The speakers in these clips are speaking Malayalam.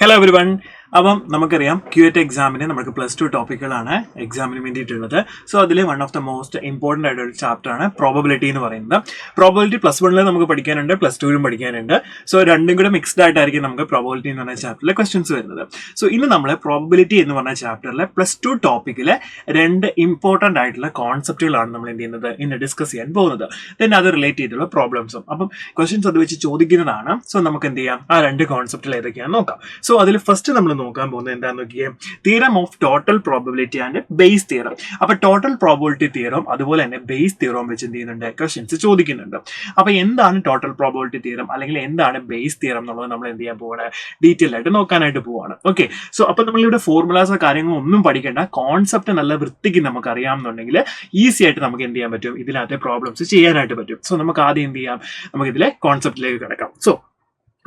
Hello everyone. അപ്പം നമുക്കറിയാം ക്യൂറ്റ് എക്സാമിന് നമുക്ക് +2 ടോപ്പിക്കുകളാണ് എക്സാമിന് വേണ്ടിയിട്ടുള്ളത്. സോ അതിൽ one of the most important ആയിട്ട് ഒരു ചാപ്റ്ററാണ് പ്രോബബിലിറ്റി എന്ന് പറയുന്നത്. പ്രോബബിലിറ്റി +1 നമുക്ക് പഠിക്കാനുണ്ട്, +2 പഠിക്കാനുണ്ട്. സോ രണ്ടും കൂടെ മിക്സ്ഡ് ആയിട്ടായിരിക്കും നമുക്ക് പ്രോബബിലിറ്റി എന്ന് പറഞ്ഞ ചാപ്റ്ററിലെ ക്വസ്റ്റ്യൻസ് വരുന്നത്. സോ ഇന്ന് നമ്മൾ പ്രോബബിലിറ്റി എന്ന് പറഞ്ഞ ചാപ്റ്ററിലെ +2 ടോപ്പിക്കിലെ രണ്ട് ഇമ്പോർട്ടൻ്റ് ആയിട്ടുള്ള കോൺസെപ്റ്റുകളാണ് നമ്മൾ എന്ത് ചെയ്യുന്നത് ഇന്ന് ഡിസ്കസ് ചെയ്യാൻ പോകുന്നത്. ദെൻ അത് റിലേറ്റ് ചെയ്തുള്ള പ്രോബ്ലംസും. അപ്പം ക്വസ്റ്റ്യൻസ് അത് വെച്ച് ചോദിക്കുന്നതാണ്. സോ നമുക്ക് എന്ത് ചെയ്യാം, ആ രണ്ട് കോൺസെപ്റ്റിൽ ഏതൊക്കെയാണെന്ന് നോക്കാം. സോ അതിൽ ഫസ്റ്റ് നമ്മൾ നോക്കാൻ പോകുന്നത് എന്താണെന്ന് നോക്കിയേ, theorem of total probability and base theorem. അപ്പൊ ടോട്ടൽ പ്രോബബിലിറ്റി തിയറം അതുപോലെ തന്നെ ബേസ് തിയറം വെച്ച് എന്ത് ചെയ്യുന്നുണ്ട്, ക്വസ്റ്റ്യൻസ് ചോദിക്കുന്നുണ്ട്. അപ്പൊ എന്താണ് ടോട്ടൽ പ്രോബബിലിറ്റി തിയറം അല്ലെങ്കിൽ എന്താണ് ബേസ് തിയറം എന്നുള്ളത് നമ്മൾ എന്ത് ചെയ്യാൻ പോവാണ്, ഡീറ്റെയിൽ ആയിട്ട് നോക്കാനായിട്ട് പോവാണ്. ഓക്കെ, സോ അപ്പൊ നമ്മളിവിടെ ഫോർമുലാസോ കാര്യങ്ങളോ ഒന്നും പഠിക്കേണ്ട, കോൺസെപ്റ്റ് നല്ല വൃത്തിക്ക് നമുക്ക് അറിയാമെന്നുണ്ടെങ്കിൽ ഈസി ആയിട്ട് നമുക്ക് എന്ത് ചെയ്യാൻ പറ്റും, ഇതിനകത്തെ പ്രോബ്ലംസ് ചെയ്യാനായിട്ട് പറ്റും. സോ നമുക്ക് ആദ്യം എന്ത് ചെയ്യാം, നമുക്ക് ഇതിലെ കോൺസെപ്റ്റിലേക്ക് കിടക്കാം. സോ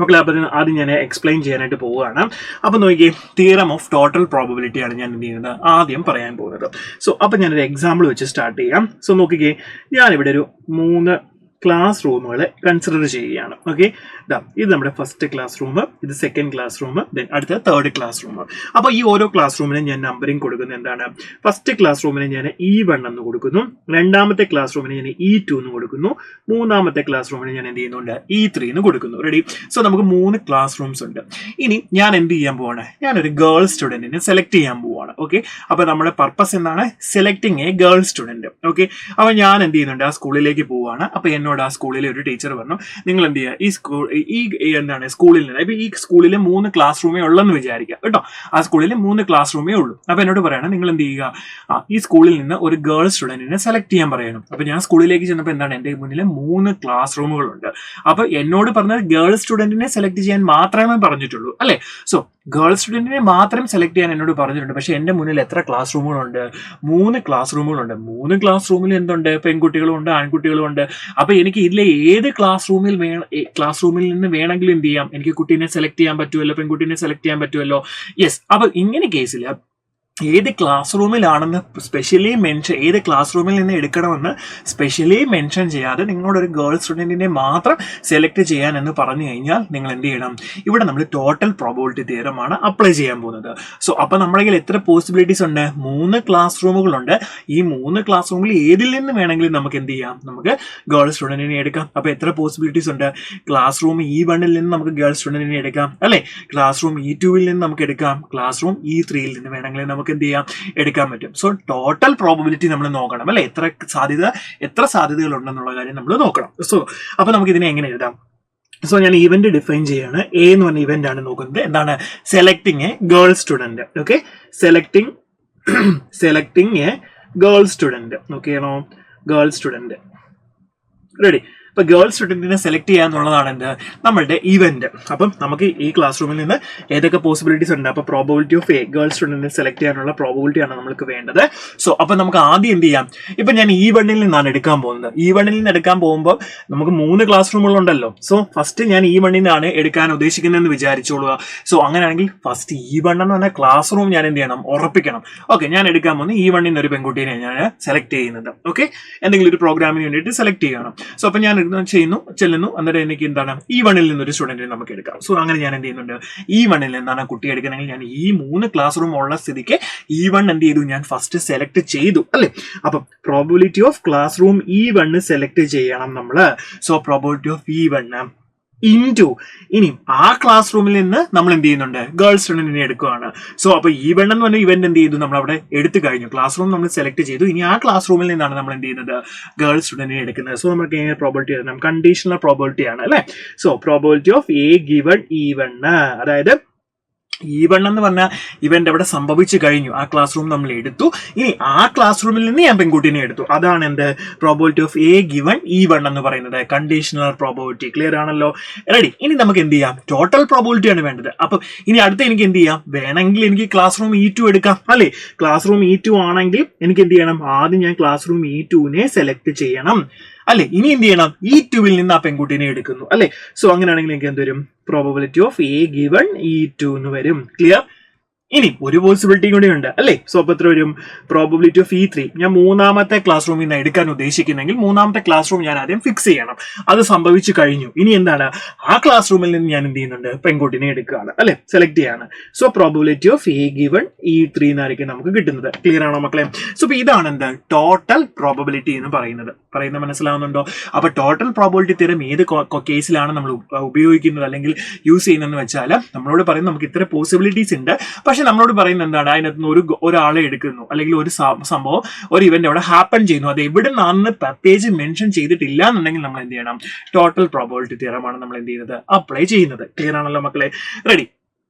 ഓക്കെ, അപ്പൊ ആദ്യം ഞാൻ എക്സ്പ്ലെയിൻ ചെയ്യാനായിട്ട് പോവുകയാണ്. അപ്പൊ നോക്കിയേ, തിയറം ഓഫ് ടോട്ടൽ പ്രോബബിലിറ്റി ആണ് ഞാൻ എന്ത് ചെയ്യുന്നത് ആദ്യം പറയാൻ പോകുന്നത്. സോ അപ്പൊ ഞാനൊരു എക്സാമ്പിൾ വെച്ച് സ്റ്റാർട്ട് ചെയ്യാം. സോ നോക്കിക്കേ, ഞാനിവിടെ ഒരു 3 ക്ലാസ് റൂമുകളെ കൺസിഡർ ചെയ്യുകയാണ്. ഓക്കെ, ഇത് നമ്മുടെ ഫസ്റ്റ് ക്ലാസ് റൂം, ഇത് സെക്കൻഡ് ക്ലാസ് റൂം, ദെൻ അടുത്ത തേർഡ് ക്ലാസ് റൂം. അപ്പൊ ഈ ഓരോ ക്ലാസ് റൂമിനും ഞാൻ നമ്പറിംഗ് കൊടുക്കുന്നത് എന്താണ്, ഫസ്റ്റ് ക്ലാസ് റൂമിന് ഞാൻ E1 എന്ന് കൊടുക്കുന്നു, രണ്ടാമത്തെ ക്ലാസ് റൂമിന് ഞാൻ E2 എന്ന് കൊടുക്കുന്നു, മൂന്നാമത്തെ ക്ലാസ് റൂമിന് ഞാൻ എന്ത് ചെയ്യുന്നുണ്ട്, E3 എന്ന് കൊടുക്കുന്നു. റെഡി? സോ നമുക്ക് 3 ക്ലാസ് റൂംസ് ഉണ്ട്. ഇനി ഞാൻ എന്ത് ചെയ്യാൻ പോവാണ്, ഞാനൊരു ഗേൾ സ്റ്റുഡന്റിനെ സെലക്ട് ചെയ്യാൻ പോവാണ്. ഓക്കെ, അപ്പൊ നമ്മുടെ പർപ്പസ് എന്താണ്, selecting A girl student. Okay, അപ്പൊ ഞാൻ എന്ത് ചെയ്യുന്നുണ്ട്, ആ സ്കൂളിലേക്ക് പോവാണ്. അപ്പൊ എന്നോട് ആ സ്കൂളിലെ ഒരു ടീച്ചർ പറഞ്ഞു, നിങ്ങൾ എന്ത് ചെയ്യുക, എന്താണ് സ്കൂളിൽ നിന്ന്, ഇപ്പൊ ഈ സ്കൂളിൽ 3 ക്ലാസ് റൂമേ ഉള്ളെന്ന് വിചാരിക്കുക കേട്ടോ, ആ സ്കൂളിൽ 3 ക്ലാസ് റൂമേ ഉള്ളൂ. അപ്പൊ എന്നോട് പറയണം, നിങ്ങൾ എന്ത് ചെയ്യുക, ഈ സ്കൂളിൽ നിന്ന് ഒരു ഗേൾ സ്റ്റുഡന്റിനെ സെലക്ട് ചെയ്യാൻ പറയണം. അപ്പൊ ഞാൻ സ്കൂളിലേക്ക് ചെന്നപ്പോൾ എന്താണ്, എന്റെ മുന്നിൽ 3 ക്ലാസ് റൂമുകളുണ്ട്. അപ്പൊ എന്നോട് പറഞ്ഞത് ഗേൾ സ്റ്റുഡന്റിനെ സെലക്ട് ചെയ്യാൻ മാത്രമേ പറഞ്ഞിട്ടുള്ളൂ അല്ലെ. സോ ഗേൾ സ്റ്റുഡന്റിനെ മാത്രം സെലക്ട് ചെയ്യാൻ എന്നോട് പറഞ്ഞിട്ടുണ്ട്. പക്ഷെ എന്റെ മുന്നിൽ എത്ര ക്ലാസ് റൂമുകളുണ്ട്, 3 ക്ലാസ് റൂമുകളുണ്ട്. 3 ക്ലാസ് റൂമിൽ എന്തുണ്ട്, പെൺകുട്ടികളും ഉണ്ട്, ആൺകുട്ടികളും ഉണ്ട്. അപ്പൊ എനിക്ക് ഇതിലെ ഏത് ക്ലാസ് റൂമിൽ നിന്ന് വേണമെങ്കിലും എന്ത് ചെയ്യാം, എനിക്ക് കുട്ടീനെ സെലക്ട് ചെയ്യാൻ പറ്റുമല്ലോ, പെൺകുട്ടീനെ സെലക്ട് ചെയ്യാൻ പറ്റുമല്ലോ. യെസ്, അപ്പൊ ഇങ്ങനെ കേസിൽ ഏത് ക്ലാസ് റൂമിലാണെന്ന് സ്പെഷ്യലി മെൻഷൻ, ഏത് ക്ലാസ് റൂമിൽ നിന്ന് എടുക്കണമെന്ന് സ്പെഷ്യലി മെൻഷൻ ചെയ്യാതെ നിങ്ങളൊരു ഗേൾ സ്റ്റുഡന്റിനെ മാത്രം സെലക്ട് ചെയ്യാൻ എന്ന് പറഞ്ഞു കഴിഞ്ഞാൽ നിങ്ങൾ എന്ത് ചെയ്യണം, ഇവിടെ നമ്മൾ ടോട്ടൽ പ്രോബബിലിറ്റി തിയറമാണ് അപ്ലൈ ചെയ്യാൻ പോകുന്നത്. സോ അപ്പൊ നമ്മുടെ കയ്യിൽ എത്ര പോസിബിലിറ്റീസ് ഉണ്ട്, 3 ക്ലാസ് റൂമുകളുണ്ട്. ഈ 3 ക്ലാസ് റൂമിൽ ഏതിൽ നിന്ന് വേണമെങ്കിലും നമുക്ക് എന്ത് ചെയ്യാം, നമുക്ക് ഗേൾ സ്റ്റുഡന്റിനെ എടുക്കാം. അപ്പൊ എത്ര പോസിബിലിറ്റീസ് ഉണ്ട്, ക്ലാസ് റൂം E1 നിന്ന് നമുക്ക് ഗേൾ സ്റ്റുഡന്റിനെ എടുക്കാം അല്ലെ, ക്ലാസ് റൂം E2 നിന്ന് നമുക്ക് എടുക്കാം, ക്ലാസ് റൂം E3 നിന്ന് വേണമെങ്കിൽ നമുക്ക് എന്ത് ചെയ്യാം, എടുക്കാൻ പറ്റും. സോ ടോട്ടൽ പ്രോബബിലിറ്റി നമ്മൾ നോക്കണം അല്ലെ, എത്ര സാധ്യതകൾ ഉണ്ടെന്നുള്ള കാര്യം നമ്മൾ നോക്കണം. സോ അപ്പൊ നമുക്ക് ഇതിനെ എങ്ങനെ എഴുതാം. സോ ഞാൻ ഇവന്റ് ഡിഫൈൻ ചെയ്യാണ്. എ എന്ന് പറഞ്ഞ ഇവന്റ് ആണ് നോക്കുന്നത്. എന്താണ്, selecting A girl student. Okay, selecting A girl student. Okay ആണോ, ഗേൾ സ്റ്റുഡന്റ്. റെഡി? ഇപ്പൊ ഗേൾ സ്റ്റുഡന്റിനെ സെലക്ട് ചെയ്യാന്നുള്ളതാണ് എന്ത്, നമ്മളുടെ ഇവന്റ്. അപ്പം നമുക്ക് ഈ ക്ലാസ് റൂമിൽ നിന്ന് ഏതൊക്കെ പോസിബിലിറ്റീസ് ഉണ്ട്, അപ്പൊ പ്രോബബിലിറ്റി ഓഫ് എ ഗേൾ സ്റ്റുഡന്റിനെ സെലക്ട് ചെയ്യാനുള്ള പ്രോബബിലിറ്റി ആണ് നമുക്ക് വേണ്ടത്. സോ അപ്പൊ നമുക്ക് ആദ്യം എന്ത് ചെയ്യാം, ഇപ്പൊ ഞാൻ E1 നിന്നാണ് എടുക്കാൻ പോകുന്നത്. E1 നിന്ന് എടുക്കാൻ പോകുമ്പോൾ നമുക്ക് 3 ക്ലാസ് റൂമുകളുണ്ടല്ലോ. സോ ഫസ്റ്റ് ഞാൻ E1 നിന്നാണ് എടുക്കാൻ ഉദ്ദേശിക്കുന്നതെന്ന് വിചാരിച്ചോളുക. സോ അങ്ങനെയാണെങ്കിൽ ഫസ്റ്റ് E1 എന്ന് പറഞ്ഞ ക്ലാസ് റൂം ഞാൻ എന്ത് ചെയ്യണം, ഉറപ്പിക്കണം. ഓക്കെ, ഞാൻ എടുക്കാൻ പോകുന്നത് E1 നിന്ന് ഒരു പെൺകുട്ടീനെ ഞാൻ സെലക്ട് ചെയ്യുന്നുണ്ട്. ഓക്കെ, എന്തെങ്കിലും ഒരു പ്രോഗ്രാമിന് വേണ്ടിയിട്ട് സെലക്ട് ചെയ്യണം. സോ അപ്പൊ ഞാൻ ചെല്ലുന്നു, എന്നിട്ട് എനിക്ക് എന്താണ് E1 നിന്നൊരു സ്റ്റുഡന്റിനെ നമുക്ക് എടുക്കാം. സോ അങ്ങനെ ഞാൻ എന്ത് ചെയ്യുന്നുണ്ട്, E1 നിന്നാണ് കുട്ടി എടുക്കണമെങ്കിൽ ഞാൻ ഈ 3 ക്ലാസ് റൂം ഉള്ള സ്ഥിതിക്ക് E1 എന്ത് ചെയ്തു, ഞാൻ ഫസ്റ്റ് സെലക്ട് ചെയ്തു അല്ലെ. അപ്പൊ probability of class room E1 select ചെയ്യണം നമ്മള്. So probability of E1 into ഇനി ആ ക്ലാസ് റൂമിൽ നിന്ന് നമ്മൾ എന്ത് ചെയ്യുന്നുണ്ട്, ഗേൾ സ്റ്റുഡന്റിനെ എടുക്കുകയാണ്. സോ അപ്പൊ E1 എന്ന് പറഞ്ഞ ഇവന്റ് എന്ത് ചെയ്തു, നമ്മൾ അവിടെ എടുത്തു കഴിഞ്ഞു, ക്ലാസ് റൂം നമ്മൾ സെലക്ട് ചെയ്തു. ഇനി ആ ക്ലാസ് റൂമിൽ നിന്നാണ് നമ്മൾ എന്ത് ചെയ്യുന്നത്, ഗേൾ സ്റ്റുഡന്റിനെ എടുക്കുന്നത്. സോ നമുക്ക് എങ്ങനെ പ്രോബബിലിറ്റി എഴുതാം, കണ്ടീഷണൽ പ്രോബബിലിറ്റി ആണ് അല്ലെ. So probability of A given E1, അതായത് E1 എന്ന് പറഞ്ഞാൽ ഇവന്റ് അവിടെ സംഭവിച്ചു കഴിഞ്ഞു, ആ ക്ലാസ് റൂം നമ്മൾ എടുത്തു. ഇനി ആ ക്ലാസ് റൂമിൽ നിന്ന് ഞാൻ പെൺകുട്ടീനെ എടുത്തു. അതാണ് എന്ത്, probability of A given E1 എന്ന് പറയുന്നത്, കണ്ടീഷണൽ പ്രോബബിലിറ്റി. ക്ലിയർ ആണല്ലോ? റെഡി? ഇനി നമുക്ക് എന്ത് ചെയ്യാം, ടോട്ടൽ പ്രോബബിലിറ്റി ആണ് വേണ്ടത്. അപ്പൊ ഇനി അടുത്ത എനിക്ക് എന്ത് ചെയ്യാം, വേണമെങ്കിൽ എനിക്ക് ക്ലാസ് റൂം E2 എടുക്കാം അല്ലെ. ക്ലാസ് റൂം E2 ആണെങ്കിൽ എനിക്ക് എന്ത് ചെയ്യണം, ആദ്യം ഞാൻ ക്ലാസ് റൂം E2 സെലക്ട് ചെയ്യണം അല്ലെ. ഇനി എന്ത് ചെയ്യണം, E2 നിന്ന് ആ പെൺകുട്ടീനെ എടുക്കുന്നു അല്ലെ. സോ അങ്ങനെയാണെങ്കിൽ എനിക്ക് എന്ത് വരും, probability of A given E2 എന്ന് വരും. ക്ലിയർ? ഇനി ഒരു പോസിബിലിറ്റി കൂടി ഉണ്ട് അല്ലേ? സോ അപ്പൊ എത്ര വരും? പ്രോബബിലിറ്റി ഓഫ് E3 ഞാൻ മൂന്നാമത്തെ ക്ലാസ് റൂമിൽ നിന്ന് എടുക്കാൻ ഉദ്ദേശിക്കുന്നെങ്കിൽ മൂന്നാമത്തെ ക്ലാസ് റൂം ഞാൻ ആദ്യം ഫിക്സ് ചെയ്യണം. അത് സംഭവിച്ചു കഴിഞ്ഞു. ഇനി എന്താണ്? ആ ക്ലാസ് റൂമിൽ നിന്ന് ഞാൻ എന്ത് ചെയ്യുന്നുണ്ട്? പെൺകുട്ടിനെ എടുക്കുകയാണ് അല്ലെ, സെലക്ട് ചെയ്യാണ്. So probability of A given E3 എന്നായിരിക്കും നമുക്ക് കിട്ടുന്നത്. ക്ലിയർ ആണോ മക്കളെ? സോ ഇതാണ് എന്ത്? ടോട്ടൽ പ്രോബബിലിറ്റി എന്ന് പറയുന്നത് മനസ്സിലാവുന്നുണ്ടോ? അപ്പൊ ടോട്ടൽ പ്രോബബിലിറ്റി തിയറം ഏത് കേസിലാണ് നമ്മൾ ഉപയോഗിക്കുന്നത് അല്ലെങ്കിൽ യൂസ് ചെയ്യുന്നതെന്ന് വെച്ചാൽ നമ്മളോട് പറയുന്നത് നമുക്ക് ഇത്ര പോസിബിലിറ്റീസ് ഉണ്ട്, പക്ഷെ നമ്മളോട് പറയുന്നത് എന്താണ്? അതിനകത്ത് നിന്ന് ഒരാളെ എടുക്കുന്നു അല്ലെങ്കിൽ ഒരു സംഭവം ഒരു ഇവന്റ് അവിടെ ഹാപ്പൻ ചെയ്യുന്നു, അത് എവിടെ നിന്നാണെന്ന് പ്രത്യേകിച്ച് മെൻഷൻ ചെയ്തിട്ടില്ല എന്നുണ്ടെങ്കിൽ നമ്മൾ എന്ത് ചെയ്യണം? ടോട്ടൽ പ്രോബബിലിറ്റി തിയറമാണ് നമ്മൾ എന്ത് ചെയ്യുന്നത്? അപ്ലൈ ചെയ്യുന്നത്. ക്ലിയർ ആണല്ലോ മക്കളെ? റെഡി.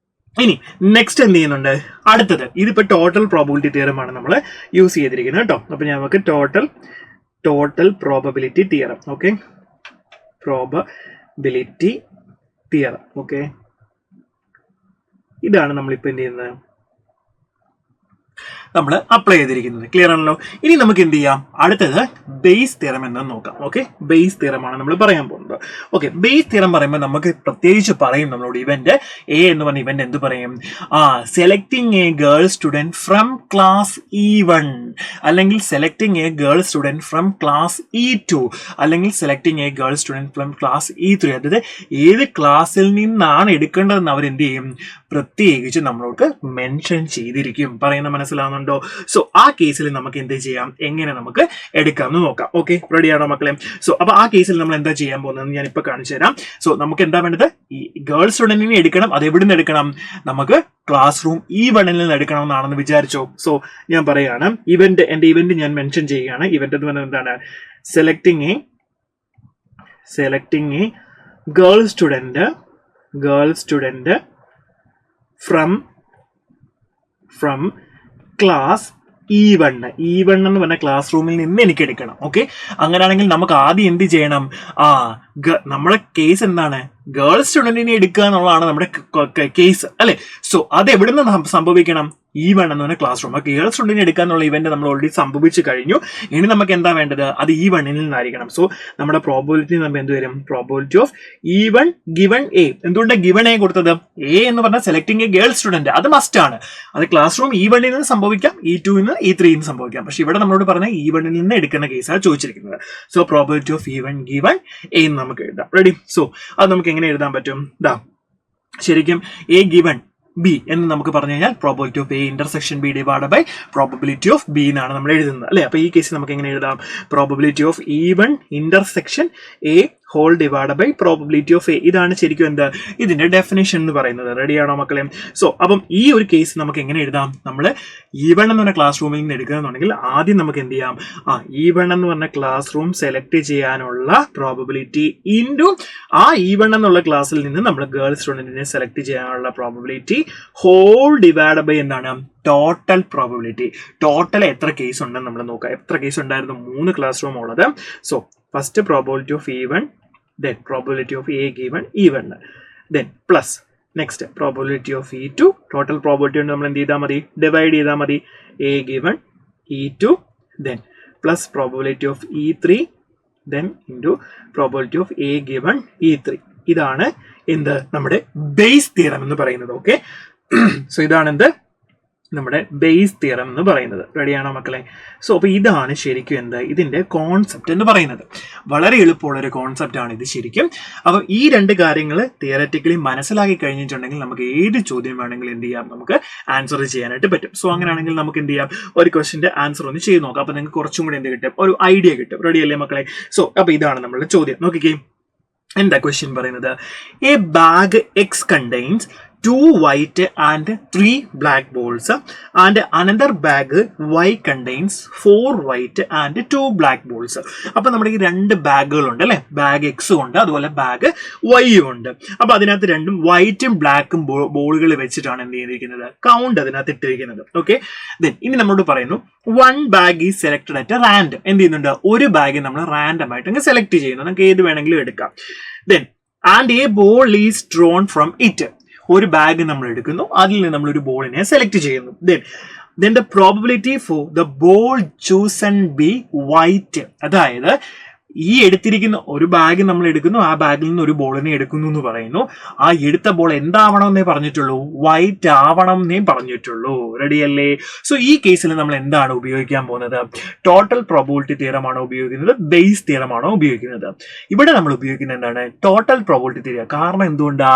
ഇനി നെക്സ്റ്റ് എന്ത് ചെയ്യുന്നുണ്ട്? അടുത്തത് ഇതിപ്പോ ടോട്ടൽ പ്രോബബിലിറ്റി തിയറമാണ് നമ്മൾ യൂസ് ചെയ്തിരിക്കുന്നത് കേട്ടോ. അപ്പൊ നമുക്ക് total probability theorem. Okay, probability theorem. Okay, ഇതാണ് നമ്മളിപ്പോൾ എന്ത് ചെയ്യുന്നത്? നമ്മൾ അപ്ലൈ ചെയ്തിരിക്കുന്നത്. ക്ലിയർ ആണല്ലോ? ഇനി നമുക്ക് എന്ത് ചെയ്യാം? അടുത്തത് ബേസ് തിയറം എന്ന് നോക്കാം. ഓക്കെ, ബേസ് തിയറമാണ് നമ്മൾ പറയാൻ പോകുന്നത്. ഓക്കെ, ബേസ് തിയറം പറയുമ്പോൾ നമുക്ക് പ്രത്യേകിച്ച് പറയും നമ്മളോട് ഇവന്റ് എ എന്ന് പറഞ്ഞ ഇവന്റ് എന്ത് പറയും? Selecting A girl student from class E1 അല്ലെങ്കിൽ selecting A girl student from class E2 അല്ലെങ്കിൽ selecting A girl student from class E3. അതായത് ഏത് ക്ലാസ്സിൽ നിന്നാണ് എടുക്കേണ്ടതെന്ന് അവർ എന്ത് ചെയ്യും? പ്രത്യേകിച്ച് നമ്മളോട് മെൻഷൻ ചെയ്തിരിക്കും. പറയുന്ന മനസ്സിലാവുന്നുണ്ടോ? സോ ആ കേസിൽ നമുക്ക് എന്ത് ചെയ്യാം? എങ്ങനെ നമുക്ക് എടുക്കാം എന്ന് നോക്കാം. ഓക്കെ, റെഡിയാണോ മക്കളെ? സോ അപ്പൊ ആ കേസിൽ നമ്മൾ എന്താ ചെയ്യാൻ പോകുന്നത് ഞാൻ ഇപ്പൊ കാണിച്ചു തരാം. സോ നമുക്ക് എന്താ വേണ്ടത്? ഈ ഗേൾ സ്റ്റുഡന്റിനെ എടുക്കണം. അത് എവിടെ നിന്ന് എടുക്കണം? നമുക്ക് ക്ലാസ് റൂം E1 നിന്ന് എടുക്കണം എന്നാണെന്ന് വിചാരിച്ചോ. സോ ഞാൻ പറയാണ്, എന്റെ ഇവന്റ് ഞാൻ മെൻഷൻ ചെയ്യുകയാണ്. ഇവന്റ് എന്ന് പറഞ്ഞാൽ എന്താണ്? Selecting A girl student from class E1 എന്ന് പറഞ്ഞ ക്ലാസ് റൂമിൽ നിന്ന് എനിക്ക് എടുക്കണം. ഓക്കെ, അങ്ങനെയാണെങ്കിൽ നമുക്ക് ആദ്യം എന്ത് ചെയ്യണം? നമ്മുടെ കേസ് എന്താണ്? ഗേൾ സ്റ്റുഡന്റിനെ എടുക്കുക എന്നുള്ളതാണ് നമ്മുടെ കേസ് അല്ലെ? സോ അത് എവിടെ നിന്ന് സംഭവിക്കണം? E1 എന്ന് പറഞ്ഞ ക്ലാസ് റൂം. ഗേൾ സ്റ്റുഡന്റിനെ എടുക്കുക എന്നുള്ള ഇവന്റ് നമ്മൾ ഓൾറെഡി സംഭവിച്ചു കഴിഞ്ഞു. ഇനി നമുക്ക് എന്താ വേണ്ടത്? അത് E1 നിന്നായിരിക്കണം. സോ നമ്മുടെ പ്രോബബിലിറ്റി നമ്മൾ എന്ത് വരും? Probability of E1 given A. എന്തുകൊണ്ട് given A കൊടുത്തത്? A എന്ന് പറഞ്ഞാൽ സെലക്ടിങ് എ ഗേൾ സ്റ്റുഡന്റ്, അത് മസ്റ്റ് ആണ്. അത് ക്ലാസ് റൂം E1 നിന്ന് സംഭവിക്കാം, E2 നിന്ന് E3 നിന്ന് സംഭവിക്കാം. പക്ഷെ ഇവിടെ നമ്മളോട് പറഞ്ഞ E1 നിന്ന് എടുക്കുന്ന കേസാണ് ചോദിച്ചിരിക്കുന്നത്. So probability of E1 given A എന്ന് നമുക്ക് എഴുതാം. റെഡി? സോ അത് നമുക്ക് എങ്ങനെ എഴുതാൻ പറ്റും? ശരിക്കും A given B എന്ന് നമുക്ക് പറഞ്ഞു കഴിഞ്ഞാൽ probability of A intersection B divide by probability of B എന്നാണ് നമ്മൾ എഴുതുന്നത് അല്ലെ? അപ്പൊ ഈ കേസിൽ നമുക്ക് എങ്ങനെ എഴുതാം? Probability of E1 intersection A whole divide by probability of A. ഇതാണ് ശരിക്കും എന്താ ഇതിന്റെ ഡെഫിനേഷൻ എന്ന് പറയുന്നത്. റെഡിയാണോ മക്കളെ? സോ അപ്പം ഈ ഒരു കേസ് നമുക്ക് എങ്ങനെ എഴുതാം? നമ്മൾ E1 എന്ന് പറഞ്ഞ ക്ലാസ് റൂമിൽ നിന്ന് എടുക്കുകയെന്നുണ്ടെങ്കിൽ ആദ്യം നമുക്ക് എന്ത് ചെയ്യാം? E1 എന്ന് പറഞ്ഞ ക്ലാസ് റൂം സെലക്ട് ചെയ്യാനുള്ള പ്രോബബിലിറ്റി ഇൻറ്റു ആ E1 എന്നുള്ള ക്ലാസ്സിൽ നിന്ന് നമ്മൾ ഗേൾ സ്റ്റുഡന്റിനെ സെലക്ട് ചെയ്യാനുള്ള പ്രോബബിലിറ്റി ഹോൾ ഡിവൈഡ് ബൈ എന്താണ്? Total probability. ടോട്ടൽ എത്ര കേസ് ഉണ്ടെന്ന് നമ്മൾ നോക്കാം. എത്ര കേസ് ഉണ്ടായിരുന്നു? 3 ക്ലാസ് റൂം ഉള്ളത്. So first probability of E1, then probability of A given E1, then plus next probability of E2. total probability നമ്മൾ എന്ത് ചെയ്താൽ മതി? ഡിവൈഡ് ചെയ്താൽ മതി. A given E2, then plus probability of E3, then into probability of A given E3. ഇതാണ് എന്ത്? നമ്മുടെ ബേസ് തിയറം എന്ന് പറയുന്നത്. ഓക്കെ, സോ ഇതാണ് എന്ത്? നമ്മുടെ ബേസ് തിയറം എന്ന് പറയുന്നത്. റെഡിയാണോ മക്കളെ? സോ അപ്പൊ ഇതാണ് ശരിക്കും എന്താ ഇതിന്റെ കോൺസെപ്റ്റ് എന്ന് പറയുന്നത്. വളരെ എളുപ്പമുള്ള ഒരു കോൺസെപ്റ്റ് ആണ് ഇത് ശരിക്കും. അപ്പൊ ഈ രണ്ട് കാര്യങ്ങൾ തിയററ്റിക്കലി മനസ്സിലാക്കി കഴിഞ്ഞിട്ടുണ്ടെങ്കിൽ നമുക്ക് ഏത് ചോദ്യം വേണമെങ്കിലും എന്ത് ചെയ്യാം? നമുക്ക് ആൻസർ ചെയ്യാനായിട്ട് പറ്റും. സോ അങ്ങനെയാണെങ്കിൽ നമുക്ക് എന്ത് ചെയ്യാം? ഒരു ക്വസ്റ്റിന്റെ ആൻസർ ഒന്ന് ചെയ്ത് നോക്കാം. അപ്പൊ നിങ്ങൾക്ക് കുറച്ചും കൂടി എന്ത് കിട്ടും? ഒരു ഐഡിയ കിട്ടും. റെഡി അല്ലേ മക്കളെ? സോ അപ്പൊ ഇതാണ് നമ്മളുടെ ചോദ്യം. നോക്കിക്കേ, എന്താ ക്വസ്റ്റ്യൻ പറയുന്നത്? A bag X contains 2 white and 3 black balls and another bag Y contains 4 white and 2 black balls. അപ്പൊ നമ്മുടെ ഈ രണ്ട് ബാഗുകൾ ഉണ്ട് അല്ലെ? ബാഗ് X ഉണ്ട്, അതുപോലെ ബാഗ് Y ഉണ്ട്. അപ്പൊ അതിനകത്ത് രണ്ടും വൈറ്റും ബ്ലാക്കും ബോളുകൾ വെച്ചിട്ടാണ് എന്ത് ചെയ്തിരിക്കുന്നത്? കൗണ്ട് അതിനകത്ത് ഇട്ടിരിക്കുന്നത്. ഓക്കെ, ദെൻ ഇനി നമ്മളോട് പറയുന്നു 1 bag is selected at random. എന്ത് ചെയ്യുന്നുണ്ട്? ഒരു ബാഗ് നമ്മൾ റാൻഡം ആയിട്ട് അങ്ങ് സെലക്ട് ചെയ്യുന്നു. നമുക്ക് ഏത് വേണമെങ്കിലും എടുക്കാം. Then and A ball is drawn from it. ഒരു ബാഗ് നമ്മൾ എടുക്കുന്നു, അതിൽ നിന്ന് നമ്മൾ ഒരു ബോളിനെ സെലക്ട് ചെയ്യുന്നു. then the probability for the ball chosen be white. അതായത് ഈ എടുത്തിരിക്കുന്ന ഒരു ബാഗ് നമ്മൾ എടുക്കുന്നു, ആ ബാഗിൽ നിന്ന് ഒരു ബോളിനെ എടുക്കുന്നു എന്ന് പറയുന്നു. ആ എടുത്ത ബോൾ എന്താവണം എന്നേ പറഞ്ഞിട്ടുള്ളൂ, വൈറ്റ് ആവണം എന്നേ പറഞ്ഞിട്ടുള്ളൂ. റെഡിയല്ലേ? സോ ഈ കേസിൽ നമ്മൾ എന്താണ് ഉപയോഗിക്കാൻ പോകുന്നത്? ടോട്ടൽ പ്രോബബിലിറ്റി തിയറമാണോ ഉപയോഗിക്കുന്നത്, ബേസ് തിയറമാണോ ഉപയോഗിക്കുന്നത്? ഇവിടെ നമ്മൾ ഉപയോഗിക്കുന്നത് എന്താണ്? Total probability theorem. കാരണം എന്തുകൊണ്ടാ?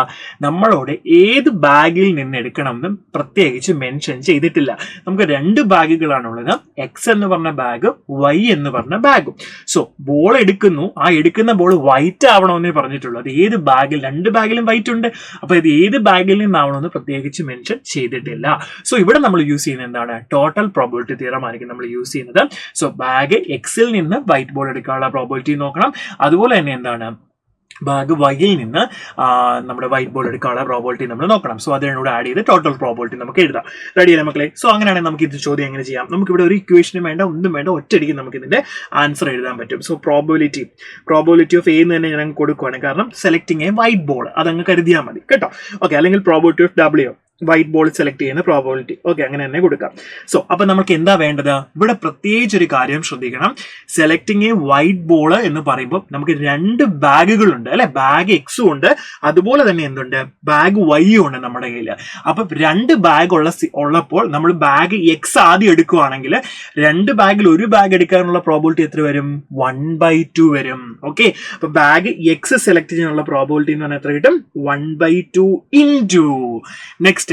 നമ്മളോട് ഏത് ബാഗിൽ നിന്ന് എടുക്കണം എന്ന് പ്രത്യേകിച്ച് മെൻഷൻ ചെയ്തിട്ടില്ല. നമുക്ക് 2 ബാഗുകളാണുള്ളത്, എക്സ് എന്ന് പറഞ്ഞ ബാഗ്, വൈ എന്ന് പറഞ്ഞ ബാഗും. സോ ബോൾ എടുക്കുന്നു, ആ എടുക്കുന്ന ബോൾ വൈറ്റ് ആവണമെന്നേ പറഞ്ഞിട്ടുള്ളൂ. അത് ഏത് ബാഗിൽ? 2 ബാഗിലും വൈറ്റ് ഉണ്ട്. അപ്പൊ ഇത് ഏത് ബാഗിൽ നിന്നാവണമെന്ന് പ്രത്യേകിച്ച് മെൻഷൻ ചെയ്തിട്ടില്ല. സോ ഇവിടെ നമ്മൾ യൂസ് ചെയ്യുന്നത് എന്താണ്? ടോട്ടൽ പ്രോബബിലിറ്റി തിയറം ആയിരിക്കും നമ്മൾ യൂസ് ചെയ്യുന്നത്. സോ ബാഗ് എക്സിൽ നിന്ന് വൈറ്റ് ബോൾ എടുക്കാനുള്ള പ്രോബബിലിറ്റി നോക്കണം. അതുപോലെ തന്നെ എന്താണ്? ബാഗ് വൈയിൽ നിന്ന് നമ്മുടെ വൈറ്റ് ബോൾ എടുക്കാനുള്ള പ്രോബബിലിറ്റി നമ്മൾ നോക്കണം. സോ അതിനോട് ആഡ് ചെയ്ത് ടോട്ടൽ പ്രോബബിലിറ്റി നമുക്ക് എഴുതാം. റെഡിയല്ലേ മക്കളെ? സോ അങ്ങനെയാണെങ്കിൽ നമുക്ക് ഇത് ചോദ്യം എങ്ങനെ ചെയ്യാം? നമുക്ക് ഇവിടെ ഒരു ഇക്വേഷനും വേണ്ട, ഒന്നും വേണ്ട, ഒറ്റയടിക്ക് നമുക്ക് ഇതിന്റെ ആൻസർ എഴുതാൻ പറ്റും. സോ പ്രോബബിലിറ്റി ഓഫ് എ എന്ന് തന്നെ ഞാൻ കൊടുക്കുവാണ്. കാരണം സെലക്ടിങ് എ വൈറ്റ് ബോൾ അതങ്ങ് കരുതിയാൽ മതി കേട്ടോ. ഓക്കെ, അല്ലെങ്കിൽ probability of W, white ball select ചെയ്യുന്ന പ്രോബബിലിറ്റി. ഓക്കെ, അങ്ങനെ തന്നെ കൊടുക്കാം. സോ അപ്പൊ നമുക്ക് എന്താ വേണ്ടത്? ഇവിടെ പ്രത്യേകിച്ച് ഒരു കാര്യം ശ്രദ്ധിക്കണം. സെലക്ടിങ് എ വൈറ്റ് ബോൾ എന്ന് പറയുമ്പോൾ നമുക്ക് 2 ബാഗുകളുണ്ട് അല്ലെ? ബാഗ് എക്സും ഉണ്ട്, അതുപോലെ തന്നെ എന്തുണ്ട്? ബാഗ് വൈയും ഉണ്ട് നമ്മുടെ കയ്യിൽ. അപ്പൊ 2 ബാഗ് ഉള്ളപ്പോൾ നമ്മൾ ബാഗ് എക്സ് ആദ്യം എടുക്കുകയാണെങ്കിൽ 2 ബാഗിൽ ഒരു ബാഗ് എടുക്കാനുള്ള പ്രോബബിലിറ്റി എത്ര വരും? 1/2 വരും. ഓക്കെ, അപ്പൊ ബാഗ് എക്സ് സെലക്ട് ചെയ്യാനുള്ള പ്രോബബിലിറ്റി എന്ന് പറഞ്ഞാൽ എത്ര കിട്ടും? 1/2 ഇൻറ്റു നെക്സ്റ്റ്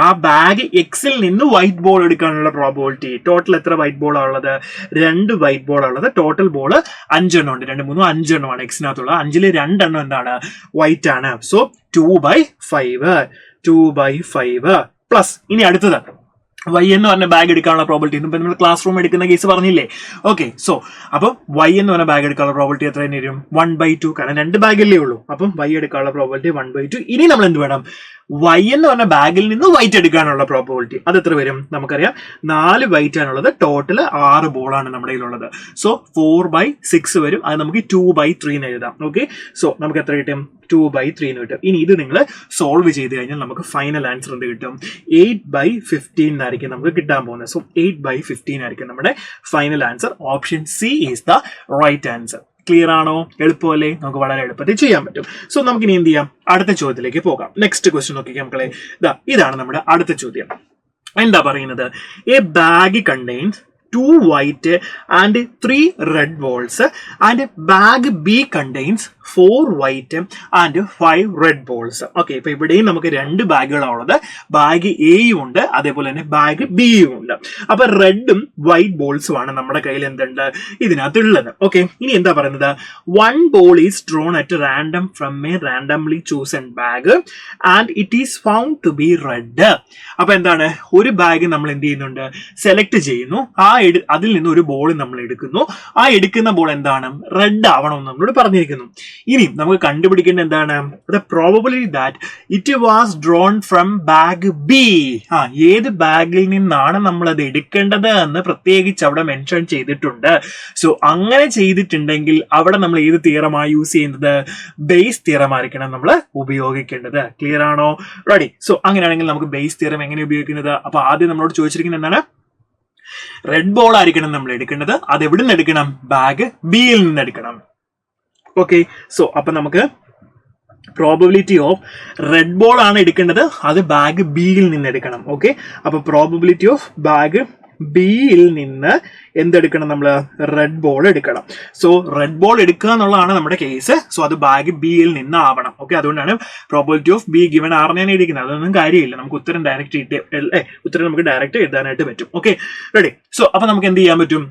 ആ ബാഗ് എക്സിൽ നിന്ന് വൈറ്റ് ബോൾ എടുക്കാനുള്ള പ്രോബബിലിറ്റി. ടോട്ടൽ എത്ര വൈറ്റ് ബോൾ ഉള്ളത്? 2 വൈറ്റ് ബോൾ ഉള്ളത്. ടോട്ടൽ ബോൾ 5 എണ്ണം ഉണ്ട്. 2, 3, 5 എണ്ണമാണ് എക്സിനകത്തുള്ളത്. 5-ൽ 2 എണ്ണം എന്താണ്? വൈറ്റ് ആണ്. സോ 2/5 പ്ലസ് ഇനി അടുത്തത് വൈ എന്ന് പറഞ്ഞ ബാഗ് എടുക്കാനുള്ള പ്രോബിലിറ്റി. ഇപ്പൊ നമ്മൾ ക്ലാസ് റൂം എടുക്കുന്ന കേസ് പറഞ്ഞില്ലേ? ഓക്കെ, സോ അപ്പൊ വൈ എന്ന് പറഞ്ഞ ബാഗ് എടുക്കാനുള്ള പ്രോബിലിറ്റി എത്ര തന്നെ വരും? 1/2. കാരണം 2 ബാഗല്ലേ ഉള്ളൂ. അപ്പം വൈ എടുക്കാനുള്ള പ്രോബിലിറ്റി 1/2. ഇനി നമ്മൾ എന്ത് വേണം? വൈ എന്ന് പറഞ്ഞ ബാഗിൽ നിന്ന് വൈറ്റ് എടുക്കാനുള്ള പ്രോബിലിറ്റി അത് എത്ര വരും? നമുക്കറിയാം 4 വൈറ്റ് ആണുള്ളത്. ടോട്ടൽ 6 ബോളാണ് നമ്മുടെ കയ്യിലുള്ളത്. സോ 4/6 വരും. അത് നമുക്ക് 2/3 എന്ന് എഴുതാം. ഓക്കെ, സോ നമുക്ക് എത്ര കിട്ടും? 2/3 എന്ന് കിട്ടും. ഇനി ഇത് നിങ്ങൾ സോൾവ് ചെയ്ത് കഴിഞ്ഞാൽ നമുക്ക് ഫൈനൽ ആൻസർ എന്ത് കിട്ടും? 8/15 ആയിരിക്കും നമുക്ക് കിട്ടാൻ പോകുന്നത്. സോ 8/15 ആയിരിക്കും നമ്മുടെ final answer. Option C is the right answer. Clear ആണോ? എളുപ്പമല്ലേ? നമുക്ക് വളരെ എളുപ്പത്തിൽ ചെയ്യാൻ പറ്റും. സോ നമുക്ക് ഇനി എന്ത് ചെയ്യാം? അടുത്ത ചോദ്യത്തിലേക്ക് പോകാം. നെക്സ്റ്റ് ക്വസ്റ്റ്യൻ നോക്കിക്കാം മക്കളെ. ഇതാണ് നമ്മുടെ അടുത്ത ചോദ്യം. എന്താ പറയുന്നത്? A bag contains 2 white and 3 red balls and bag B contains 4 white and 5 red balls. Okay, ഇപ്പൊ ഇവിടെയും നമുക്ക് 2 ബാഗുകളാണുള്ളത്. ബാഗ് എയും ഉണ്ട്, അതേപോലെ തന്നെ ബാഗ് ബിയും ഉണ്ട്. അപ്പൊ റെഡും വൈറ്റ് ബോൾസും ആണ് നമ്മുടെ കയ്യിൽ എന്തുണ്ട്? ഇതിനകത്തുള്ളത്. ഓക്കെ, ഇനി എന്താ പറയുന്നത്? 1 ball is drawn at random from a randomly chosen bag and it is found to be red. അപ്പൊ എന്താണ്? ഒരു ബാഗ് നമ്മൾ എന്ത് ചെയ്യുന്നുണ്ട്? സെലക്ട് ചെയ്യുന്നു. അതിൽ നിന്ന് ഒരു ബോൾ നമ്മൾ എടുക്കുന്നു. ആ എടുക്കുന്ന ബോൾ എന്താണ്? റെഡ് ആവണമെന്ന് നമ്മളോട് പറഞ്ഞിരിക്കുന്നു. ഇനി നമുക്ക് കണ്ടുപിടിക്കേണ്ട എന്താണ്? The probability that it was drawn from bag B. ഏത് ബാഗിൽ നിന്നാണ് നമ്മൾ അത് എടുക്കേണ്ടത് എന്ന് പ്രത്യേകിച്ച് അവിടെ മെൻഷൻ ചെയ്തിട്ടുണ്ട്. സോ അങ്ങനെ ചെയ്തിട്ടുണ്ടെങ്കിൽ അവിടെ നമ്മൾ ഏത് തിയറമാണ് യൂസ് ചെയ്യുന്നത്? ബേസ് തിയറമായിരിക്കണം നമ്മൾ ഉപയോഗിക്കേണ്ടത്. ക്ലിയർ ആണോ? റെഡി. സോ അങ്ങനെയാണെങ്കിൽ നമുക്ക് ബേസ് തിയറം എങ്ങനെ ഉപയോഗിക്കുന്നത്? അപ്പൊ ആദ്യം നമ്മളോട് ചോദിച്ചിരിക്കുന്നത് എന്താണ്? റെഡ് ബോൾ ആയിരിക്കണം നമ്മൾ എടുക്കേണ്ടത്. അത് എവിടെ നിന്ന് എടുക്കണം? ബാഗ് ബിയിൽ നിന്ന് എടുക്കണം. ഓക്കെ, സോ അപ്പൊ നമുക്ക് പ്രോബബിലിറ്റി ഓഫ് റെഡ് ബോൾ ആണ് എടുക്കേണ്ടത്. അത് ബാഗ് ബിയിൽ നിന്ന് എടുക്കണം. ഓക്കെ, അപ്പൊ പ്രോബബിലിറ്റി ഓഫ് ബാഗ് ബിയിൽ നിന്ന് എന്തെടുക്കണം? നമ്മൾ റെഡ് ബോൾ എടുക്കണം. സോ റെഡ് ബോൾ എടുക്കുക എന്നുള്ളതാണ് നമ്മുടെ കേസ്. സോ അത് ബാഗ് ബിയിൽ നിന്ന് ആവണം. ഓക്കെ, അതുകൊണ്ടാണ് പ്രോബബിലിറ്റി ഓഫ് ബി ഗിവൻ ആറിനാണ് ഇരിക്കുന്നത്. അതൊന്നും കാര്യമില്ല. നമുക്ക് ഉത്തരം ഉത്തരം നമുക്ക് ഡയറക്റ്റ് എഴുതാനായിട്ട് പറ്റും. Okay, ready. സോ അപ്പൊ നമുക്ക് എന്ത് ചെയ്യാൻ പറ്റും?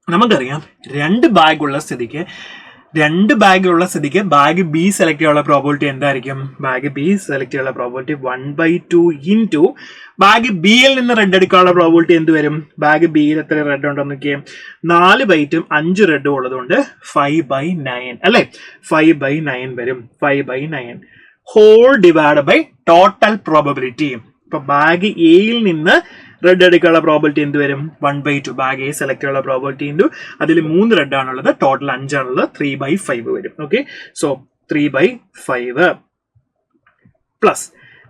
നമുക്കറിയാം 2 ബാഗുള്ള സ്ഥിതിക്ക് ബാഗ് ബി സെലക്ട് ചെയ്യാനുള്ള പ്രോബബിലിറ്റി എന്തായിരിക്കും? ബാഗ് ബി സെലക്ട് ചെയ്യാനുള്ള പ്രോബബിലിറ്റി 1/2 ഇൻറ്റു ബാഗ് ബിയിൽ നിന്ന് റെഡ് എടുക്കാനുള്ള പ്രോബബിലിറ്റി എന്ത് വരും? ബാഗ് ബിയിൽ എത്ര റെഡ് ഉണ്ടെന്ന് നോക്കിയേ. 4 വൈറ്റും 5 റെഡും ഉള്ളതുകൊണ്ട് 5/9 അല്ലെ? 5/9 വരും. 5/9 whole divide by total probability. ഇപ്പൊ ബാഗ് എയിൽ നിന്ന് റെഡ് എടുക്കാനുള്ള പ്രോബിലിറ്റി എന്ത് വരും? 1/2. ബാഗ് എ സെലക്ട് ചെയ്യാനുള്ള പ്രോബിലിറ്റി ഇൻറ്റു അതിൽ 3 റെഡ് ആണുള്ളത്, ടോട്ടൽ 5 ആണുള്ളത്, 3/5 വരും. Okay, so 3/5 plus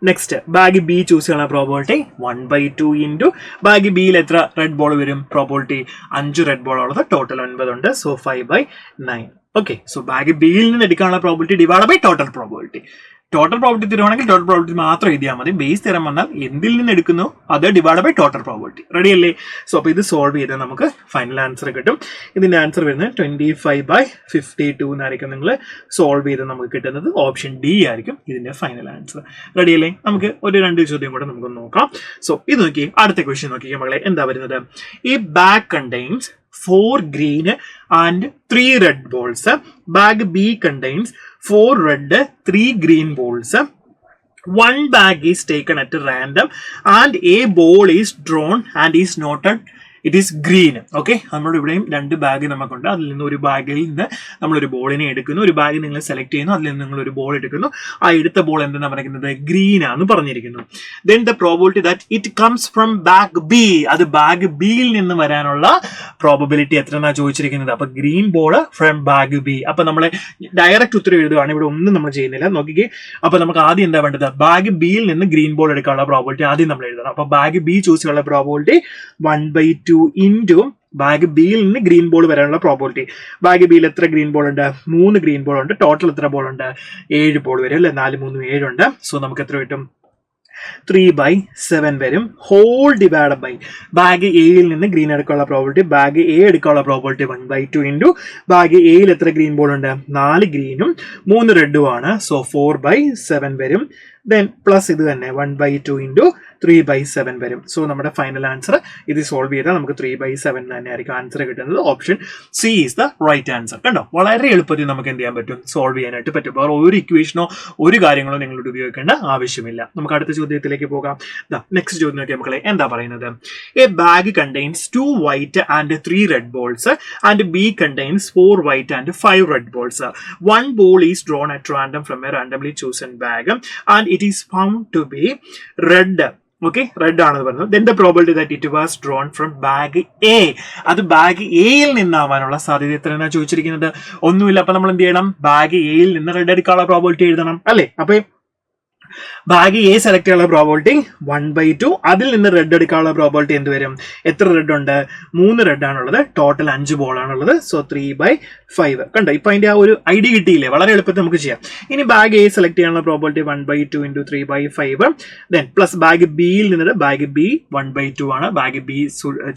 next bag B choose ചെയ്യാനുള്ള പ്രോബിലിറ്റി 1/2 ഇൻറ്റു ബാഗ് ബിയിൽ എത്ര റെഡ് ബോൾ വരും? പ്രോബിലിറ്റി 5 റെഡ് ബോൾ ഉള്ളത്, ടോട്ടൽ 9 ഉണ്ട്. സോ 5/9. ഓക്കെ, സോ ബാഗ് ബിയിൽ നിന്ന് എടുക്കാനുള്ള probability divide by total probability. Total probability തരുവാണെങ്കിൽ ടോട്ടൽ പ്രോബിലിറ്റി മാത്രം എഴുതിയാൽ മതി. ബേസ് തരം വന്നാൽ എന്തിൽ നിന്ന് എടുക്കുന്നു അത് divide by total probability. Ready അല്ലേ? സോ അപ്പോൾ ഇത് സോൾവ് ചെയ്താൽ നമുക്ക് ഫൈനൽ ആൻസർ കിട്ടും. ഇതിന്റെ ആൻസർ വരുന്നത് 25/52 എന്നായിരിക്കും നിങ്ങൾ സോൾവ് ചെയ്ത് നമുക്ക് കിട്ടുന്നത്. ഓപ്ഷൻ ഡി ആയിരിക്കും ഇതിന്റെ ഫൈനൽ ആൻസർ. റെഡി അല്ലേ? നമുക്ക് ഒരു 2 ചോദ്യം കൂടെ നമുക്ക് നോക്കാം. സോ ഇത് നോക്കി, അടുത്ത ക്വസ്റ്റ്യൻ നോക്കിയാൽ മകളെ എന്താ വരുന്നത്? ഈ bag contains 4 green and 3 red balls. Bag B contains 4 red, 3 green balls. One bag is taken at random and a ball is drawn and is noted it is green. Okay, നമ്മുടെ ഇവിടെയും 2 ബാഗ് നമുക്കുണ്ട്. അതിൽ നിന്ന് ഒരു ബാഗിൽ നിന്ന് നമ്മളൊരു ബോളിനെ എടുക്കുന്നു. ഒരു ബാഗ് നിങ്ങൾ സെലക്ട് ചെയ്യുന്നു, അതിൽ നിന്ന് നിങ്ങൾ ഒരു ബോൾ എടുക്കുന്നു. ആ എടുത്ത ബോൾ എന്താണ് പറയുന്നത്? ഗ്രീൻ ആണെന്ന് പറഞ്ഞിരിക്കുന്നു. Then the probability that it comes from bag B, അത് ബാഗ് ബിയിൽ നിന്ന് വരാനുള്ള പ്രോബിലിറ്റി എത്രയാണ് ചോദിച്ചിരിക്കുന്നത്. അപ്പൊ green ball from bag B. അപ്പൊ നമ്മൾ ഡയറക്റ്റ് ഉത്തരം എഴുതുകയാണ്, ഇവിടെ ഒന്നും നമ്മൾ ചെയ്യുന്നില്ല. നോക്കിക്കേ, അപ്പൊ നമുക്ക് ആദ്യം എന്താ വേണ്ടത്? ബാഗ് ബിയിൽ നിന്ന് ഗ്രീൻ ബോൾ എടുക്കാനുള്ള പ്രോബിലിറ്റി ആദ്യം നമ്മൾ എഴുതണം. അപ്പൊ ബാഗ് ബി ചൂസ് ചെയ്യാനുള്ള പ്രോബിലിറ്റി 1/2 ഇൻറ്റു ബാഗ് ബിയിൽ നിന്ന് ഗ്രീൻ ബോൾ വരാനുള്ള പ്രോബിലിറ്റി. ബാഗ് ബിയിൽ എത്ര ഗ്രീൻ ബോൾ ഉണ്ട്? 3 ഗ്രീൻ ബോൾ ഉണ്ട്. ടോട്ടൽ എത്ര ബോൾ ഉണ്ട്? 7 ബോൾ വരും അല്ലെ? 4 3 7 ഉണ്ട്. സോ നമുക്ക് എത്ര കിട്ടും? 3/7 വരും. ഹോൾ ഡിവൈഡ് ബൈ ബാഗ് എയിൽ നിന്ന് ഗ്രീൻ എടുക്കാനുള്ള പ്രോബിലിറ്റി, ബാഗ് എ എടുക്കാനുള്ള പ്രോബിലിറ്റി 1/2 ഇൻറ്റു ബാഗ് എയിൽ എത്ര ഗ്രീൻ ബോൾ ഉണ്ട്? 4 ഗ്രീനും 3 റെഡും ആണ്. സോ 4/7 വരും. ദെൻ പ്ലസ് ഇത് തന്നെ 1/2 ഇൻറ്റു 3/7 വരും. സോ നമ്മുടെ ഫൈനൽ ആൻസർ ഇത് സോൾവ് ചെയ്താൽ നമുക്ക് 3/7 തന്നെ ആയിരിക്കും ആൻസർ കിട്ടുന്നത്. Option C is the right answer. കണ്ടോ, വളരെ എളുപ്പത്തിൽ നമുക്ക് എന്ത് ചെയ്യാൻ പറ്റും? സോൾവ് ചെയ്യാനായിട്ട് പറ്റും. വേറെ ഒരു ഇക്വേഷനോ ഒരു കാര്യങ്ങളോ നിങ്ങളോട് ഉപയോഗിക്കേണ്ട ആവശ്യമില്ല. നമുക്ക് അടുത്ത ചോദ്യത്തിലേക്ക് പോകാം. നെക്സ്റ്റ് ചോദ്യം നോക്കിയാൽ മക്കളെ എന്താ പറയുന്നത്? A bag contains 2 white and 3 red balls and B contains 4 white and 5 red balls. One ball is drawn at random from a randomly chosen bag and it is found to be red. Okay, red ആണെന്ന് പറഞ്ഞു. Then the probability that it was drawn from bag A, അത് ബാഗ് എയിൽ നിന്നാവാനുള്ള സാധ്യത എത്രയാണ് ചോദിച്ചിരിക്കുന്നത്? ഒന്നുമില്ല. അപ്പൊ നമ്മൾ എന്ത് ചെയ്യണം? ബാഗ് എയിൽ നിന്ന് റെഡ് എടുക്കാനുള്ള പ്രോബിലിറ്റി എഴുതണം അല്ലേ? അപ്പൊ ബാഗ് എ സെലക്ട് ചെയ്യാനുള്ള പ്രോബിലിറ്റി 1/2, അതിൽ നിന്ന് റെഡ് എടുക്കാനുള്ള പ്രോബിലിറ്റി എന്ത് വരും? എത്ര റെഡ് ഉണ്ട്? 3 റെഡ് ആണുള്ളത്. ടോട്ടൽ 5 ബോൾ ആണുള്ളത്. സോ 3/5. കണ്ടോ, ഇപ്പൊ അതിന്റെ ആ ഒരു ഐഡിയ കിട്ടിയില്ലേ? വളരെ എളുപ്പത്തിൽ നമുക്ക് ചെയ്യാം. ഇനി ബാഗ് എ സെലക്ട് ചെയ്യാനുള്ള probability 1/2 into 3/5. Then plus bag ബിയിൽ നിന്ന് ബാഗ് ബി 1/2 ആണ്. ബാഗ് ബി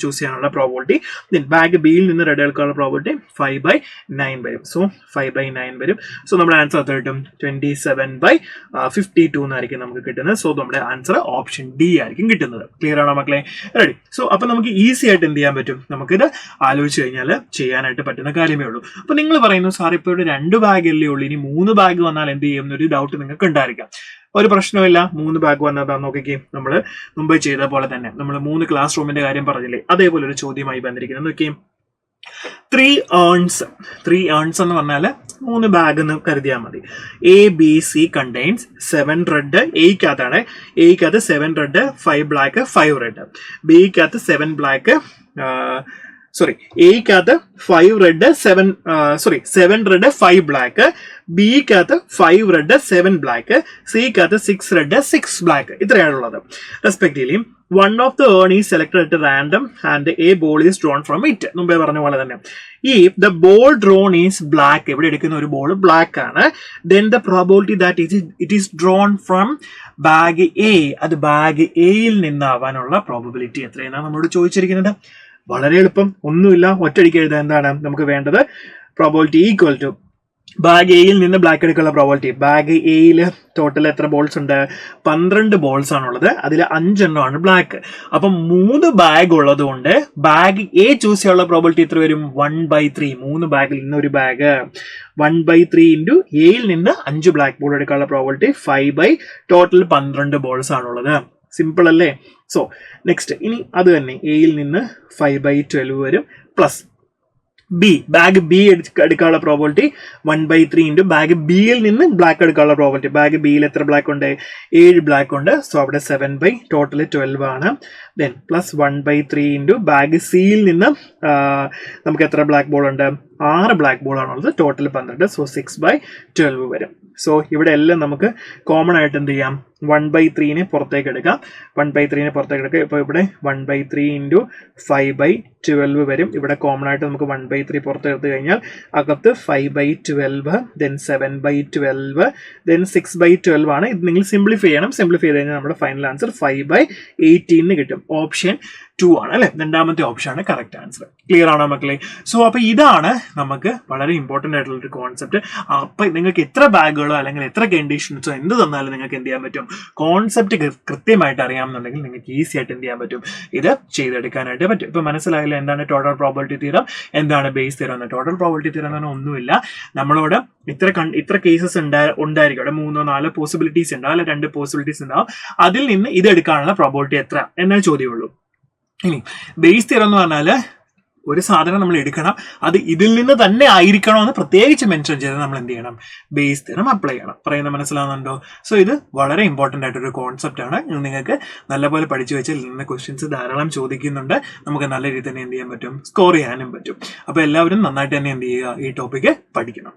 ചൂസ് ചെയ്യാനുള്ള പ്രോബിലിറ്റി. ദെൻ ബാഗ് ബിയിൽ നിന്ന് റെഡ് എടുക്കാനുള്ള പ്രോബിലിറ്റി 5/9 വരും. സോ 5/9 വരും. സോ നമ്മുടെ ആൻസർ എത്ര കിട്ടും? 27/52 എന്നായിരിക്കും നമുക്ക് കിട്ടുന്നത്. സോ നമ്മുടെ ആൻസർ ഓപ്ഷൻ ഡി ആയിരിക്കും കിട്ടുന്നത്. ക്ലിയർ ആണോ മക്കളെ? റെഡി. സോ അപ്പൊ നമുക്ക് ഈസി ആയിട്ട് എന്ത് ചെയ്യാൻ പറ്റും? നമുക്കിത് ആലോചിച്ച് കഴിഞ്ഞാൽ ചെയ്യാനായിട്ട് പറ്റുന്ന കാര്യമേ ഉള്ളൂ. അപ്പൊ നിങ്ങൾ പറയുന്നു, സാർ ഇപ്പോൾ ഇവിടെ 2 ബാഗ് അല്ലേ ഉള്ളൂ, ഇനി 3 ബാഗ് വന്നാൽ എന്ത് ചെയ്യും എന്നൊരു ഡൗട്ട് നിങ്ങൾക്ക് ഉണ്ടായിരിക്കാം. ഒരു പ്രശ്നമില്ല. 3 ബാഗ് വന്നതാ. നോക്കിക്കേ, നമ്മൾ മുമ്പ് ചെയ്ത പോലെ തന്നെ നമ്മൾ 3 ക്ലാസ് റൂമിന്റെ കാര്യം പറഞ്ഞില്ലേ, അതേപോലെ ഒരു ചോദ്യമായി വന്നിരിക്കുന്നത്. നോക്കിയേ, 3 ഏൺസ് എന്ന് പറഞ്ഞാൽ 3 ബാഗ് എന്ന് കരുതിയാൽ മതി. A B C contains 7 red. എയ്ക്കകത്താണ്. എയ്ക്കകത്ത് 7 റെഡ് 5 ബ്ലാക്ക് 5 റെഡ്. ബിക്കകത്ത് 7 ബ്ലാക്ക് എയ്ക്കകത്ത് 5 റെഡ് 7 റെഡ് 5 ബ്ലാക്ക്. ബിക്കകത്ത് 5 റെഡ് 7 ബ്ലാക്ക്. സിക്കകത്ത് 6 റെഡ് 6 ബ്ലാക്ക്. ഇത്രയാണുള്ളത് respectively. One of the urn is selected at random and a ball is drawn from it. മുമ്പേ പറഞ്ഞ പോലെ തന്നെ, if the ball drawn is black, ഇവിടെ എടുക്കുന്ന ഒരു ബോൾ ബ്ലാക്ക് ആണ്, then the probability that it is drawn from bag A, അത് ബാഗ് എയിൽ നിന്നാവാനുള്ള പ്രോബബിലിറ്റി എത്രയാണ് നമ്മളോട് ചോദിച്ചിരിക്കുന്നത്? വളരെ എളുപ്പം, ഒന്നുമില്ല, ഒറ്റയടിക്ക് എഴുതാൻ. എന്താണ് നമുക്ക് വേണ്ടത്? പ്രോബബിലിറ്റി ഈക്വൽ ടു ബാഗ് എയിൽ നിന്ന് ബ്ലാക്ക് എടുക്കാനുള്ള പ്രോബിലിറ്റി. ബാഗ് എയിൽ ടോട്ടൽ എത്ര ബോൾസ് ഉണ്ട്? 12 ബോൾസ് ആണുള്ളത്. അതിൽ 5 എണ്ണമാണ് ബ്ലാക്ക്. അപ്പം 3 ബാഗ് ഉള്ളത് കൊണ്ട് ബാഗ് എ ചൂസ് ചെയ്യാനുള്ള പ്രോബിലിറ്റി എത്ര വരും? 1/3. 3 ബാഗിൽ നിന്ന് ഒരു ബാഗ് 1/3 ഇൻറ്റു എയിൽ നിന്ന് 5 ബ്ലാക്ക് ബോൾ എടുക്കാനുള്ള പ്രോബിലിറ്റി 5/, ടോട്ടൽ 12 ബോൾസ് ആണുള്ളത്. സിമ്പിൾ അല്ലേ? സോ നെക്സ്റ്റ്, ഇനി അത് തന്നെ എയിൽ നിന്ന് 5/12 വരും. പ്ലസ് ബി, ബാഗ് ബി എടുക്കാനുള്ള പ്രോബിലിറ്റി 1/3 ഇൻറ്റു ബാഗ് ബിയിൽ നിന്ന് ബ്ലാക്ക് എടുക്കാനുള്ള പ്രോബിലിറ്റി. ബാഗ് ബിയിൽ എത്ര ബ്ലാക്ക് ഉണ്ട്? 7 ബ്ലാക്ക് ഉണ്ട്. സോ അവിടെ 7/, ടോട്ടൽ 12 ആണ്. ദെൻ പ്ലസ് 1/3 ഇൻറ്റു ബാഗ് സിയിൽ നിന്ന് നമുക്ക് എത്ര ബ്ലാക്ക് ബോൾ ഉണ്ട്? 6 ബ്ലാക്ക് ബോൾ ആണുള്ളത്. ടോട്ടൽ 12. സോ 6/12 വരും. സോ ഇവിടെ എല്ലാം നമുക്ക് കോമൺ ആയിട്ട് എന്ത് ചെയ്യാം? 1/3 പുറത്തേക്ക് എടുക്കാം. 1/3 പുറത്തേക്ക് എടുക്കുക. ഇപ്പോൾ ഇവിടെ 1/3 ഇൻറ്റു 5/12 വരും. ഇവിടെ കോമൺ ആയിട്ട് നമുക്ക് 1/3 പുറത്തെടുത്ത് കഴിഞ്ഞാൽ അകത്ത് 5/12, ദെൻ 7/12, ദെൻ 6/12 ആണ്. ഇത് നിങ്ങൾ സിംപ്ലിഫൈ ചെയ്യണം. സിംപ്ലിഫൈ ചെയ്ത് കഴിഞ്ഞാൽ നമ്മുടെ ഫൈനൽ ആൻസർ 5/18 കിട്ടും. ഓപ്ഷൻ 2 ആണ് അല്ലെ, രണ്ടാമത്തെ ഓപ്ഷൻ ആണ് കറക്റ്റ് ആൻസർ. ക്ലിയർ ആണോ മക്കളെ? സോ അപ്പൊ ഇതാണ് നമുക്ക് വളരെ ഇമ്പോർട്ടന്റ് ആയിട്ടുള്ള ഒരു കോൺസെപ്റ്റ്. അപ്പൊ നിങ്ങൾക്ക് എത്ര ബാഗുകളോ അല്ലെങ്കിൽ എത്ര കണ്ടീഷൻസോ എന്ത് തന്നാലും നിങ്ങൾക്ക് എന്ത് ചെയ്യാൻ പറ്റും, കോൺസെപ്റ്റ് കൃത്യമായിട്ട് അറിയാമെന്നുണ്ടെങ്കിൽ നിങ്ങൾക്ക് ഈസി ആയിട്ട് എന്ത് ചെയ്യാൻ പറ്റും, ഇത് ചെയ്തെടുക്കാനായിട്ട് പറ്റും. ഇപ്പൊ മനസ്സിലായില്ല എന്താണ് ടോട്ടൽ പ്രോബബിലിറ്റി തിയറം, എന്താണ് ബേസ് തിയറം എന്ന്. ടോട്ടൽ പ്രോബബിലിറ്റി തിയറം എന്ന് പറഞ്ഞാൽ ഒന്നുമില്ല, നമ്മളോട് ഇത്ര കേസസ് ഉണ്ടായിരിക്കും, അവിടെ 3-4 പോസിബിലിറ്റീസ് ഉണ്ടാവും, അല്ലെ 2 പോസിബിലിറ്റീസ് ഉണ്ടാവും. അതിൽ നിന്ന് ഇത് എടുക്കാനുള്ള പ്രോബബിലിറ്റി എത്ര എന്നേ ചോദ്യമുള്ളൂ. ഇനി ബേസ് തിയറം എന്ന് പറഞ്ഞാൽ ഒരു സാധനം നമ്മൾ എടുക്കണം, അത് ഇതിൽ നിന്ന് തന്നെ ആയിരിക്കണോ എന്ന് പ്രത്യേകിച്ച് മെൻഷൻ ചെയ്ത് നമ്മൾ എന്ത് ചെയ്യണം, ബേസ് തിയറം അപ്ലൈ ചെയ്യണം. പറയുന്നത് മനസ്സിലാവുന്നുണ്ടോ? സോ ഇത് വളരെ ഇമ്പോർട്ടൻ്റ് ആയിട്ടൊരു കോൺസെപ്റ്റ് ആണ്. നിങ്ങൾക്ക് നല്ലപോലെ പഠിച്ചു വെച്ചാൽ ഇതിൽ നിന്ന് ക്വസ്റ്റ്യൻസ് ധാരാളം ചോദിക്കുന്നുണ്ട്. നമുക്ക് നല്ല രീതിയിൽ തന്നെ എന്ത് ചെയ്യാൻ പറ്റും, സ്കോർ ചെയ്യാനും പറ്റും. അപ്പോൾ എല്ലാവരും നന്നായിട്ട് തന്നെ എന്ത് ചെയ്യുക, ഈ ടോപ്പിക്ക് പഠിക്കണം.